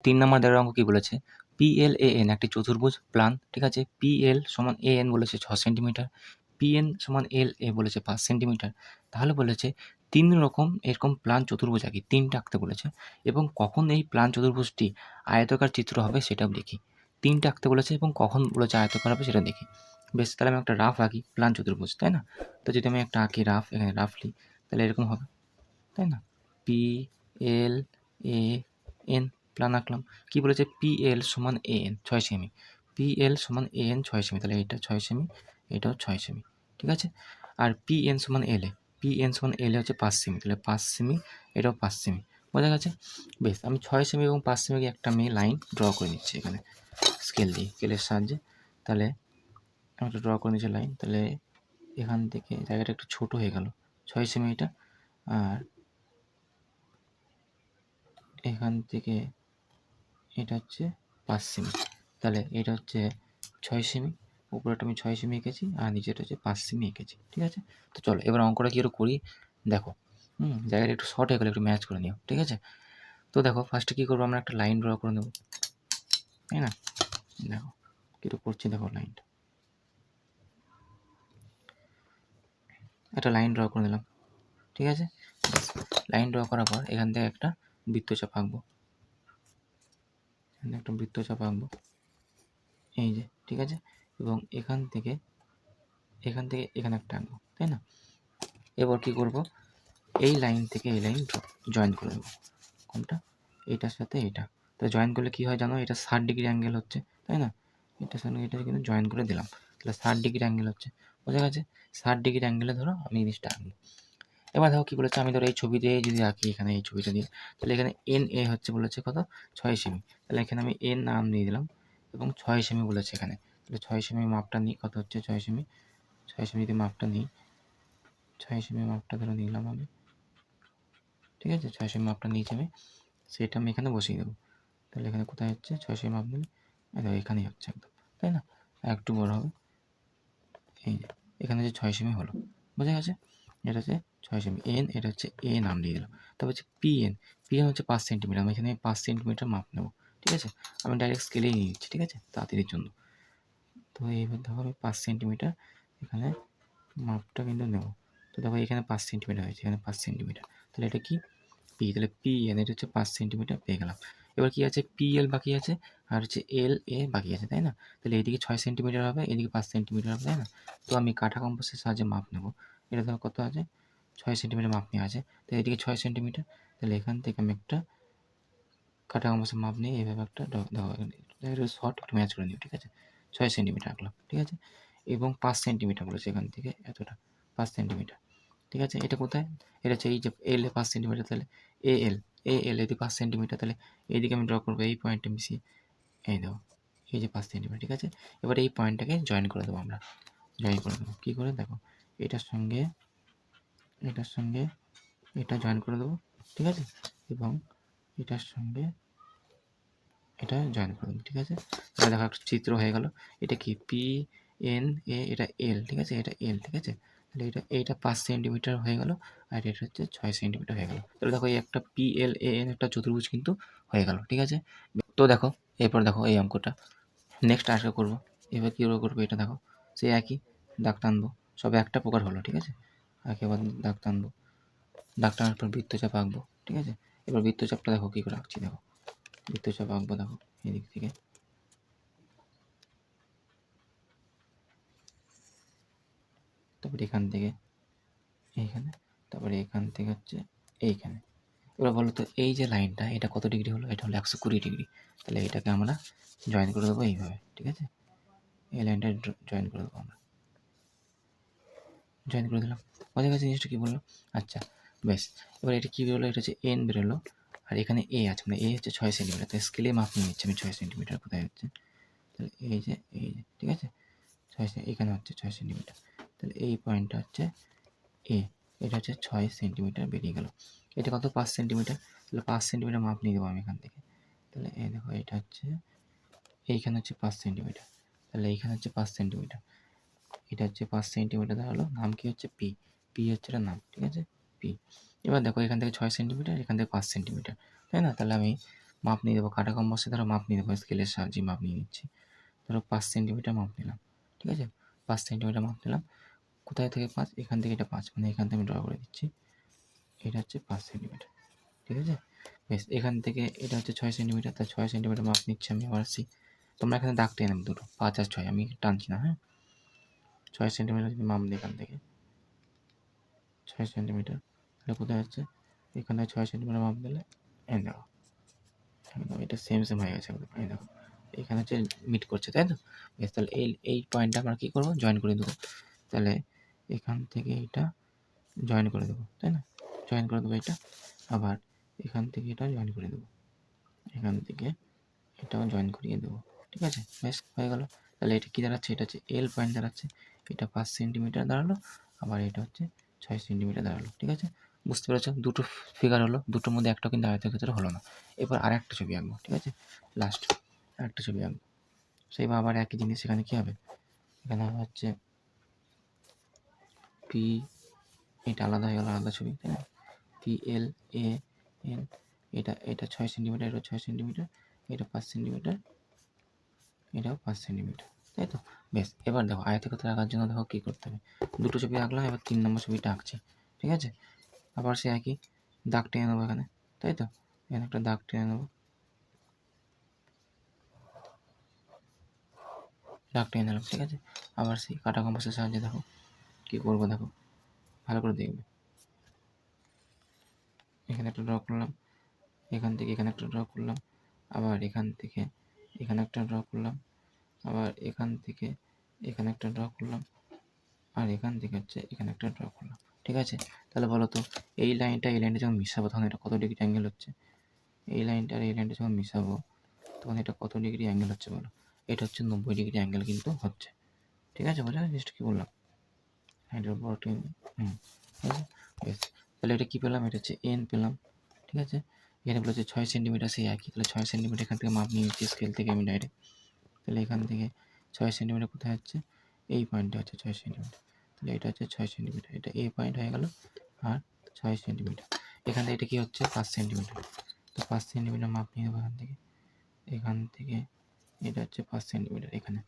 3 নম্বর দেওয়ার অঙ্ক কী বলেছে, PLAN একটি চতুর্ভুজ প্লান, ঠিক আছে। PL সমান AN বলেছে 6 সেন্টিমিটার, PN সমান LA বলেছে 5 সেন্টিমিটার। তাহলে বলেছে 3 রকম এরকম প্লান চতুর্ভুজ আঁকি, 3টা আঁকতে বলেছে, এবং কখন এই প্লান চতুর্ভুজটি আয়তাকার চিত্র হবে সেটাও দেখি। 3টা আঁকতে বলেছে এবং কখন বলেছে আয়তাকার হবে সেটা দেখি। বেশ, তাহলে আমি একটা রাফ আঁকি প্লান চতুর্ভুজ, তাই না? তো যদি আমি একটা আঁকি রাফ, এখানে রাফলি, তাহলে এরকম হবে, তাই না? PLAN প্লান আঁকলাম। কী বলেছে, PL সমান AN 6 সেমি, PL সমান AN 6 সেমি, তাহলে এটা 6 সেমি, এটাও 6 সেমি, ঠিক আছে। আর PN সমান LA, PN সমান LA হচ্ছে 5 সেমি, তাহলে 5 সেমি, এটাও 5 সেমি, বোঝা গেছে? বেশ, আমি 6 সেমি এবং 5 সেমিকে একটা আমি লাইন ড্র করে নিচ্ছি এখানে স্কেল দিয়ে, স্কেলের সাহায্যে। তাহলে আমি একটা ড্র করে নিচ্ছি লাইন। তাহলে এখান থেকে জায়গাটা একটু ছোট হয়ে গেল, 6 সেমি এটা, আর এখান থেকে এটা হচ্ছে 5 সেমি, তাহলে এটা হচ্ছে 6 সেমি, উপরেটা আমি 6 সেমি এঁকেছি আর নিচেটা হচ্ছে 5 সেমি এঁকেছি, ঠিক আছে। তো চলো এবার অঙ্কটা কী করে করি দেখো। জায়গাটা একটু শর্ট হয়ে গেলে একটু ম্যাচ করে নিও, ঠিক আছে। তো দেখো ফার্স্টে কী করবো, আমরা একটা লাইন ড্র করে নেবো, তাই না? দেখো কীরকম করছি, দেখো লাইনটা, একটা লাইন ড্র করে নিলাম, ঠিক আছে। লাইন ড্র করার পর এখান থেকে একটা বৃত্তচাপ আঁকবো, এখানে একটা বৃত্তচাপ আঁকবো, এই যে, ঠিক আছে। এবং এখান থেকে এখানে একটা আঁকবো, তাই না? এবার কী করব, এই লাইন থেকে এই লাইন জয়েন করে দেবো, কোনটা, এইটার সাথে এটা। তো জয়েন করলে কী হয় জানো, এটা 60 ডিগ্রি অ্যাঙ্গেল হচ্ছে, তাই না? এটার সঙ্গে এটা কিন্তু জয়েন করে দিলাম, তাহলে 60 ডিগ্রি অ্যাঙ্গেল হচ্ছে, বোঝা গেছে? 60 ডিগ্রি অ্যাঙ্গেলে ধরো আমি জিনিসটা আঁকবো। এবার দেখো কী বলেছে, আমি ধরো এই ছবি দিয়ে যদি আঁকি, এখানে এই ছবিটা দিয়ে, তাহলে এখানে NA হচ্ছে বলেছে কত, 6 সেমি, তাহলে এখানে আমি N নাম দিয়ে দিলাম, এবং 6 সেমি বলেছে এখানে, তাহলে 6 সেমি মাপটা নিই, কত হচ্ছে 6 সেমি, 6 সেমি যদি মাপটা নিই, 6 সেমি মাপটা ধরে নিলাম আমি, ঠিক আছে। 6 সেমি মাপটা নিয়েছি আমি, সেটা আমি এখানে বসিয়ে দেবো। তাহলে এখানে কোথায় হচ্ছে 6 সেমি মাপ নিলে, দেখো এখানেই হচ্ছে একদম, তাই না? আর একটু বড় হবে, এই যে এখানে যে 6 সেমি হলো, বোঝা গেছে? এটা হচ্ছে 6 সেমি, এন, এটা হচ্ছে এ নাম দিয়ে দিলাম। তারপর হচ্ছে PN, PN হচ্ছে 5 সেন্টিমিটার, আমি এখানে 5 সেন্টিমিটার মাপ নেব, ঠিক আছে। আমি ডাইরেক্ট স্কেলেই নিয়ে নিচ্ছি, ঠিক আছে, তাড়াতাড়ির জন্য। তো এইবার দেখো আমি 5 সেন্টিমিটার এখানে মাপটা কিন্তু নেব। তো দেখো এখানে 5 সেন্টিমিটার হয়েছে, এখানে 5 সেন্টিমিটার, তাহলে এটা কি, পি, তাহলে PN এটা হচ্ছে 5 সেন্টিমিটার পেয়ে গেলাম। এবার কি আছে, PL বাকি আছে, আর হচ্ছে LA বাকি আছে, তাই না? তাহলে এইদিকে 6 সেন্টিমিটার হবে, এদিকে 5 সেন্টিমিটার হবে, তাই না? তো আমি কাঠা কম্পাসের সাহায্যে মাপ নেব। এটা ধরো কত আছে, 6 সেন্টিমিটার মাপ নেওয়া আছে, তো এদিকে 6 সেন্টিমিটার, তাহলে এখান থেকে আমি একটা কাঠা কম্পাসের মাপ নিয়ে এইভাবে একটা দেখো শর্ট একটু ম্যাচ করে নিও, ঠিক আছে। 6 সেন্টিমিটার আঁকলাম, ঠিক আছে। এবং 5 সেন্টিমিটার বলেছে এখান থেকে এতটা, 5 সেন্টিমিটার, ঠিক আছে। এটা কোথায়, এটা হচ্ছে এই যে এল এ 5 সেন্টিমিটার, তাহলে এল এদিকে 5 সেন্টিমিটার, তাহলে এইদিকে আমি ড্র করবো এই পয়েন্টটা মিশিয়ে, এই দেখো এই যে 5 সেন্টিমিটার, ঠিক আছে। এবার এই পয়েন্টটাকে জয়েন করে দেবো আমরা, জয়েন করে দেবো কী করে, দেখো এটার সঙ্গে এটা জয়েন করে দেবো, ঠিক আছে। এবং এটার সঙ্গে এটা জয়েন করে দেবো, ঠিক আছে। তাহলে দেখো একটা চিত্র হয়ে গেল। এটা কি, PNA, এটা L, ঠিক আছে, এটা L, ঠিক আছে। তাহলে এইটা 5 সেন্টিমিটার হয়ে গেল, আর এটা হচ্ছে 6 সেন্টিমিটার হয়ে গেল। তাহলে দেখো এই একটা PLAN একটা চতুর্ভুজ কিন্তু হয়ে গেল, ঠিক আছে। তো দেখো এরপর দেখো এই অঙ্কটা নেক্সট আশা করবো, এবার কী করবো এটা দেখো, সেই একই দাগ টানবো, সব একটা প্রকার হলো, ঠিক আছে। একেবারে দাগ টানবো, দাগ টানার পর বৃত্তচাপ আঁকবো, ঠিক আছে। এবার বৃত্তচাপটা দেখো কী করে আঁকছি, দেখো বৃত্তচাপ আঁকবো, দেখো এদিক থেকে, তারপরে এখান থেকে এইখানে, তারপরে এখান থেকে হচ্ছে এইখানে। এবার বলো তো এই যে লাইনটা, এটা কত ডিগ্রি হলো, এটা হলো 120 ডিগ্রি। তাহলে এটাকে আমরা জয়েন করে দেবো এইভাবে, ঠিক আছে। এই লাইনটা জয়েন করে দেবো আমরা, জয়েন করে দিলাম, বোঝা গেছে জিনিসটা কী বললো। আচ্ছা বেশ, এবার এটা কী বেরোলো, এটা হচ্ছে N বেরোলো, আর এখানে A আছে, মানে A হচ্ছে 6 সেন্টিমিটার, তাই স্কেলে মাপ নিয়ে নিচ্ছি আমি 6 সেন্টিমিটার কোথায় হচ্ছে, তাহলে এই যে ঠিক আছে, 6 এখানে হচ্ছে 6 সেন্টিমিটার, তাহলে এই পয়েন্টটা হচ্ছে A, এটা হচ্ছে 6 সেন্টিমিটার বেরিয়ে গেল। এটা কত, 5 সেন্টিমিটার, তাহলে 5 সেন্টিমিটার মাপ নিয়ে দেবো আমি এখান থেকে। তাহলে এই দেখো এটা হচ্ছে, এইখানে হচ্ছে 5 সেন্টিমিটার, তাহলে এইখানে হচ্ছে 5 সেন্টিমিটার, এটা হচ্ছে 5 সেন্টিমিটার দাঁড়ালো, নাম কি হচ্ছে পি হচ্ছে এটা নাম, ঠিক আছে, পি। এবার দেখো এখান থেকে 6 সেন্টিমিটার, এখান থেকে 5 সেন্টিমিটার, তাই না? তাহলে আমি মাপ নিয়ে দেবো, কাটা কম্পাসে ধরো মাপ নিয়ে দেবো, স্কেলের সাহায্যে মাপ নিয়ে নিচ্ছি। ধরো 5 সেন্টিমিটার মাপ নিলাম, ঠিক আছে, 5 সেন্টিমিটার মাপ নিলাম। কোথায় থেকে 5? এখান থেকে এটা 5, মানে এখান থেকে আমি ড্র করে দিচ্ছি, এটা হচ্ছে 5 সেন্টিমিটার, ঠিক আছে। বেশ, এখান থেকে এটা হচ্ছে 6 সেন্টিমিটার, তাই 6 সেন্টিমিটার মাপ নিচ্ছি আমি। আবার আসছি, তোমরা এখানে দাগ টেনে নেবে দুটো, 5 আর 6, আমি টানছি না, হ্যাঁ। 6 সেন্টিমিটার যদি মাপ নিই এখান থেকে, 6 সেন্টিমিটার, তাহলে কোথায় হচ্ছে? এখানে 6 সেন্টিমিটার মাপ দিলে এই দেখো, একদম এটা সেম হয়ে গেছে একদম, এই দেখো এখানে হচ্ছে মিট করছে, তাই তো। বেশ, তাহলে এই পয়েন্টটা আমরা কী করবো? জয়েন করে দেবো। তাহলে এখান থেকে এটা জয়েন করে দেবো, তাই না? জয়েন করে দেবো এটা, আবার এখান থেকে এটা জয়েন করে দেবো, এখান থেকে এটাও জয়েন করিয়ে দেবো, ঠিক আছে। বেশ, হয়ে গেল। তাহলে এটা কী দাঁড়াচ্ছে? এটা হচ্ছে এল পয়েন্ট দাঁড়াচ্ছে, এটা 5 সেন্টিমিটার দাঁড়ালো, আবার এটা হচ্ছে 6 সেন্টিমিটার দাঁড়ালো, ঠিক আছে। বুঝতে পেরেছো? দুটো ফিগার হলো, দুটোর মধ্যে একটা কিন্তু আয়তক্ষেত্র হলো না। এবার আর একটা ছবি আঁকবো, ঠিক আছে, লাস্ট আরেকটা ছবি আঁকবো। সেইভাবে আবার একই জিনিস, এখানে কী হবে? এখানে হচ্ছে পি, এটা আলাদা হয়ে গেল, আলাদা ছবি, তাই না। পি এল এ এন, এটা 6 সেন্টিমিটার, এটা 6 সেন্টিমিটার, এটা 5 সেন্টিমিটার, এটাও 5 সেন্টিমিটার, তাই তো। বেশ, এবার দেখো আয়তক্ষেত্র আঁকার জন্য দেখো কী করতে হবে। দুটো ছবি আঁকলাম, এবার 3 নম্বর ছবিটা আঁকছি, ঠিক আছে। আবার সে একই দাগ টেনে নেবো এখানে, তাই তো। এখানে একটা দাগ টেনে নেবো, দাগ টেনে নিলাম, ঠিক আছে। আবার সেই কাটা কম্পাসের সাহায্যে দেখো কী করবো, দেখো ভালো করে দেখবে। এখানে একটা ড্র করলাম, এখান থেকে এখানে একটা ড্র করলাম, আবার এখান থেকে এখানে একটা ড্র করলাম, আবার এখান থেকে এখানে একটা ড্র করলাম, আর এখান থেকে হচ্ছে এখানে একটা ড্র করলাম, ঠিক আছে। তাহলে বলো তো, এই লাইনটা এই লাইনটা যখন মিশাবো তখন এটা কত ডিগ্রি অ্যাঙ্গেল হচ্ছে? এই লাইনটা আর এই লাইনটা যখন মিশাবো তখন এটা কত ডিগ্রি অ্যাঙ্গেল হচ্ছে বলো? এটা হচ্ছে 90 ডিগ্রি অ্যাঙ্গেল কিন্তু হচ্ছে, ঠিক আছে। বোঝা জিনিসটা কী বললাম? এটার উপর ঠিক আছে। বেশ, তাহলে এটা কী পেলাম? এটা হচ্ছে এন পেলাম, ঠিক আছে। এখানে বলেছে 6 সেন্টিমিটার, সেই একই, তাহলে 6 সেন্টিমিটার এখান থেকে মাপ নিয়ে নিচ্ছি স্কেল থেকে আমি ডাইরেক্ট। তাহলে এখান থেকে 6 সেন্টিমিটার কোথায় হচ্ছে? এই পয়েন্টে হচ্ছে 6 সেন্টিমিটার, তাহলে এটা হচ্ছে 6 সেন্টিমিটার, এটা এ পয়েন্ট হয়ে গেল, আর 6 সেন্টিমিটার। এখান থেকে এটা কী হচ্ছে? 5 সেন্টিমিটার, তো 5 সেন্টিমিটার মাপ নিয়ে নেবো এখান থেকে। এখান থেকে এটা হচ্ছে 5 সেন্টিমিটার, এখানে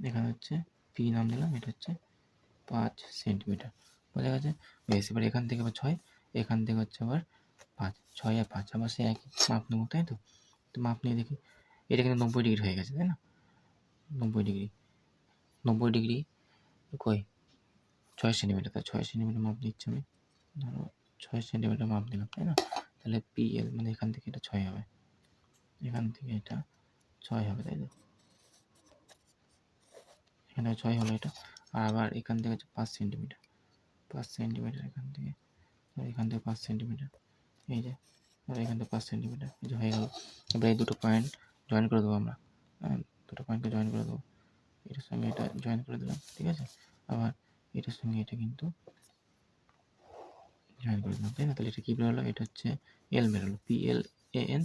এখানে হচ্ছে পি নাম দিলাম, এটা হচ্ছে 5 সেন্টিমিটার, বোঝা গেছে। বেশ, এবার এখান থেকে আবার 6, এখান থেকে হচ্ছে আবার 5, 6 আর 5 আবার সে একই মাপ নেবো, তাই তো। তো মাপ নিয়ে দেখি, এটা কিন্তু 90 ডিগ্রি হয়ে গেছে, তাই না। 90 ডিগ্রি, 90 ডিগ্রি কই? 6 সেন্টিমিটার, তাই 6 সেন্টিমিটার মাপ নিচ্ছি আমি। ধরো 6 সেন্টিমিটার মাপ নিলাম, তাই না। তাহলে পি এল মানে এখান থেকে এটা 6 হবে, এখান থেকে এটা 6 হবে, তাই তো। এখানে 6 হলো এটা, আর আবার এখান থেকে হচ্ছে 5 সেন্টিমিটার, 5 সেন্টিমিটার এখান থেকে, আর এখান থেকে 5 সেন্টিমিটার, এই যে, আর এখান থেকে 5 সেন্টিমিটার, এই যে হয়ে গেল। এবার এই দুটো পয়েন্ট জয়েন করে দেবো আমরা, দুটো পয়েন্টকে জয়েন করে দেবো, এটার সঙ্গে এটা জয়েন করে দিলাম, ঠিক আছে। আবার এটার সঙ্গে এটা কিন্তু জয়েন করে দিলাম, তাই না। তাহলে এটা কী বেরোলো? এটা হচ্ছে এল বেরোলো, পি এল এ এন,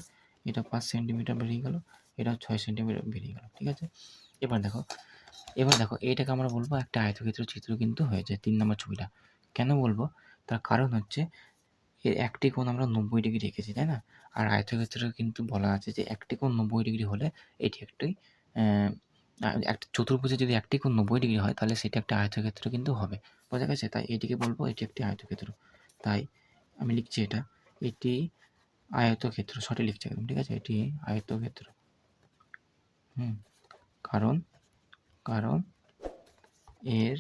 এটা 5 সেন্টিমিটার বেরিয়ে গেল, এটা 6 সেন্টিমিটার বেরিয়ে গেল, ঠিক আছে। এবার দেখো, এইটাকে আমরা বলবো একটা আয়তক্ষেত্র চিত্র কিন্তু হয়ে যায় 3 নম্বর ছবিটা। কেন বলবো? তার কারণ হচ্ছে এর একটি কোণ আমরা 90 ডিগ্রি রেখেছি, তাই না। আর আয়তক্ষেত্রে কিন্তু বলা আছে যে একটি কোণ 90 ডিগ্রি হলে এটি একটি একটা চতুর্ভুজে যদি একটি কোণ 90 ডিগ্রি হয় তাহলে সেটা একটা আয়তক্ষেত্র কিন্তু হবে, বোঝা গেছে। তাই এটিকে বলবো এটি একটি আয়তক্ষেত্র। তাই আমি লিখছি এটা, এটি আয়তক্ষেত্র, সঠিক লিখছি একদম, ঠিক আছে। এটি আয়তক্ষেত্র, কারণ কারণ এর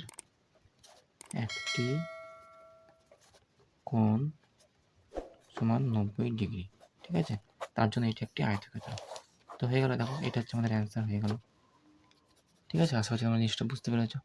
একটি কোণ সমান 90 ডিগ্রি, ঠিক আছে। তার জন্য এটি একটি আয়তক্ষেত্র। তো হয়ে গেল, দেখো এটা হচ্ছে আমাদের অ্যান্সার হয়ে গেল, ঠিক আছে। আশা করছি তোমরা জিনিসটা বুঝতে পেরেছো।